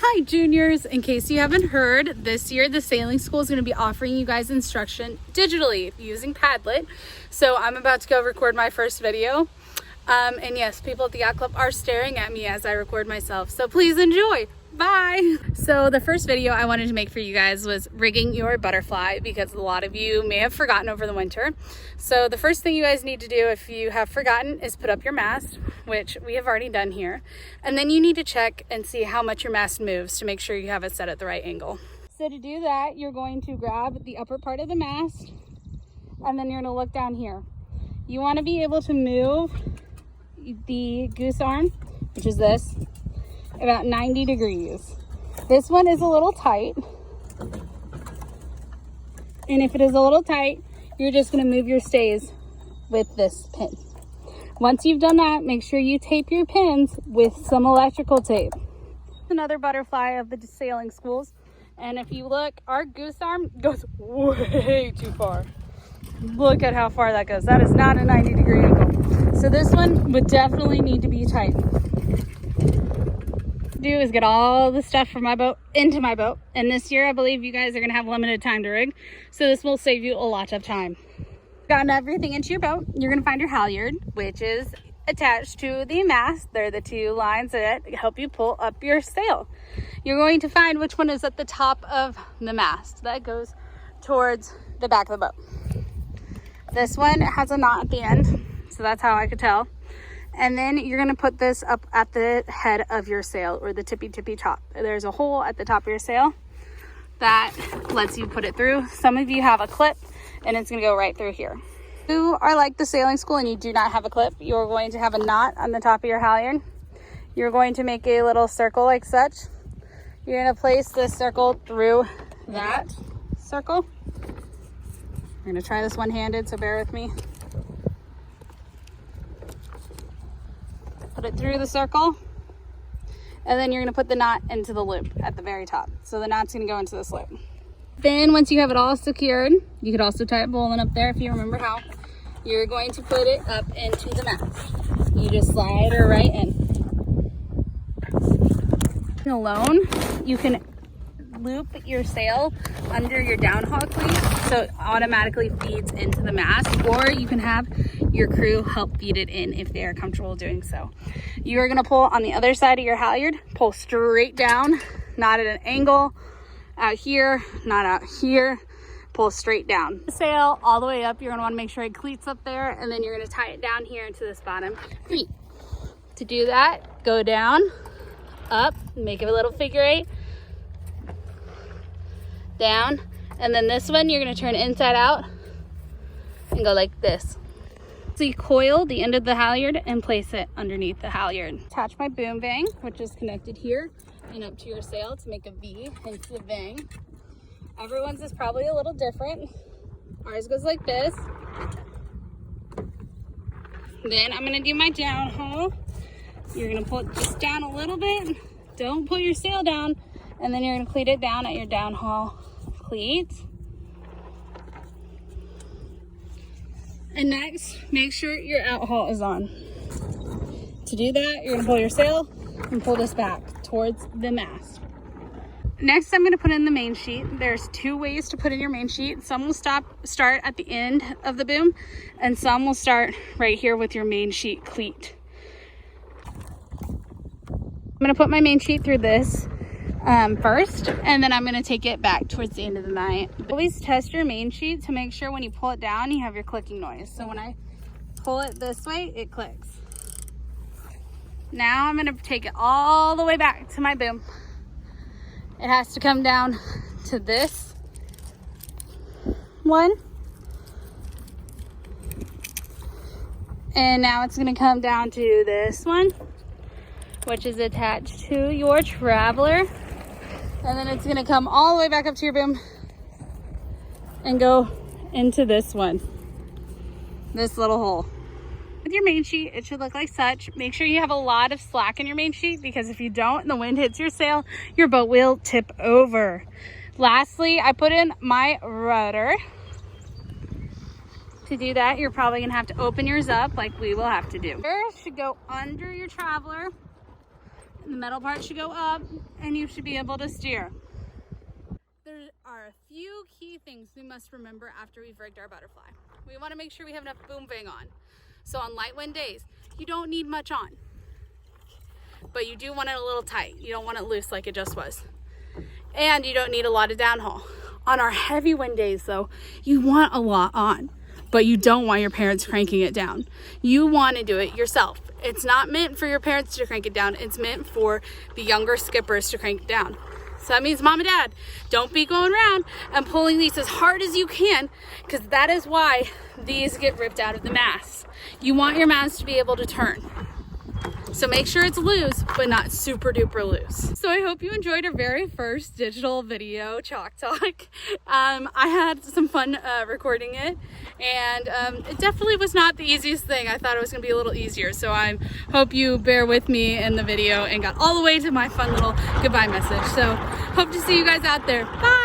Hi juniors, in case you haven't heard, this year the sailing school is going to be offering you guys instruction digitally using Padlet. So I'm about to go record my first video. And yes, people at the yacht club are staring at me as I record myself, so please enjoy. Bye. So the first video I wanted to make for you guys was rigging your butterfly, because a lot of you may have forgotten over the winter. So the first thing you guys need to do if you have forgotten is put up your mast, which we have already done here. And then you need to check and see how much your mast moves to make sure you have it set at the right angle. So to do that, you're going to grab the upper part of the mast and then you're going to look down here. You want to be able to move the goose arm, which is this, about 90 degrees. This one is a little tight. And if it is a little tight, you're just going to move your stays with this pin. Once you've done that, make sure you tape your pins with some electrical tape. Another butterfly of the sailing schools. And if you look, our goose arm goes way too far. Look at how far that goes. That is not a 90-degree angle. So this one would definitely need to be tight. Do is get all the stuff from my boat into my boat, and this year I believe you guys are going to have limited time to rig, so this will save you a lot of time. Gotten everything into your boat, you're going to find your halyard, which is attached to the mast. They're the two lines that help you pull up your sail. You're going to find which one is at the top of the mast. That goes towards the back of the boat. This one has a knot at the end, so that's how I could tell. And then you're going to put this up at the head of your sail, or the tippy top. There's a hole at the top of your sail that lets you put it through. Some of you have a clip and it's going to go right through here. If you are like the sailing school and you do not have a clip, you're going to have a knot on the top of your halyard. You're going to make a little circle like such. You're going to place this circle through that circle. I'm going to try this one-handed, so bear with me. Put it through the circle, and then you're going to put the knot into the loop at the very top. So the knot's going to go into this loop. Then once you have it all secured, you could also tie a bowline up there if you remember how. You're going to put it up into the mast. You just slide her right in. Alone, you can loop your sail under your downhaul cleat so it automatically feeds into the mast, or you can have your crew help feed it in if they are comfortable doing so. You are going to pull on the other side of your halyard, pull straight down, not at an angle, out here, not out here, pull straight down. The sail all the way up, you're going to want to make sure it cleats up there, and then you're going to tie it down here into this bottom cleat. To do that, go down, up, make a little figure eight, down, and then this one you're going to turn inside out and go like this. So you coil the end of the halyard and place it underneath the halyard. Attach my boom vang, which is connected here and up to your sail to make a V, hence the vang. Everyone's is probably a little different. Ours goes like this. Then I'm going to do my downhaul. You're going to pull it just down a little bit. Don't pull your sail down, and then you're going to cleat it down at your downhaul cleat. And next, make sure your outhaul is on. To do that, you're going to pull your sail and pull this back towards the mast. Next, I'm going to put in the main sheet. There's two ways to put in your main sheet. Some will start at the end of the boom, and some will start right here with your main sheet cleat. I'm going to put my main sheet through this first, and then I'm going to take it back towards the end of the night. Always test your main sheet to make sure when you pull it down you have your clicking noise. So when I pull it this way, it clicks. Now I'm going to take it all the way back to my boom. It has to come down to this one, and now it's going to come down to this one, which is attached to your traveler. And then it's going to come all the way back up to your boom and go into this one, this little hole. With your main sheet, it should look like such. Make sure you have a lot of slack in your main sheet, because if you don't and the wind hits your sail, your boat will tip over. Lastly, I put in my rudder. To do that, you're probably going to have to open yours up like we will have to do. Rudder should go under your traveler. the metal part should go up, and you should be able to steer. There are a few key things we must remember after we've rigged our butterfly. We want to make sure we have enough boom vang on. So on light wind days, you don't need much on, but you do want it a little tight. You don't want it loose like it just was. And you don't need a lot of downhaul. On our heavy wind days though, you want a lot on, but you don't want your parents cranking it down. You want to do it yourself. It's not meant for your parents to crank it down. It's meant for the younger skippers to crank it down. So that means mom and dad, don't be going around and pulling these as hard as you can, because that is why these get ripped out of the mast. You want your mast to be able to turn. So make sure it's loose, but not super duper loose. So I hope you enjoyed our very first digital video chalk talk. I had some fun recording it, and it definitely was not the easiest thing. I thought it was gonna be a little easier. So I hope you bear with me in the video and got all the way to my fun little goodbye message. So hope to see you guys out there. Bye.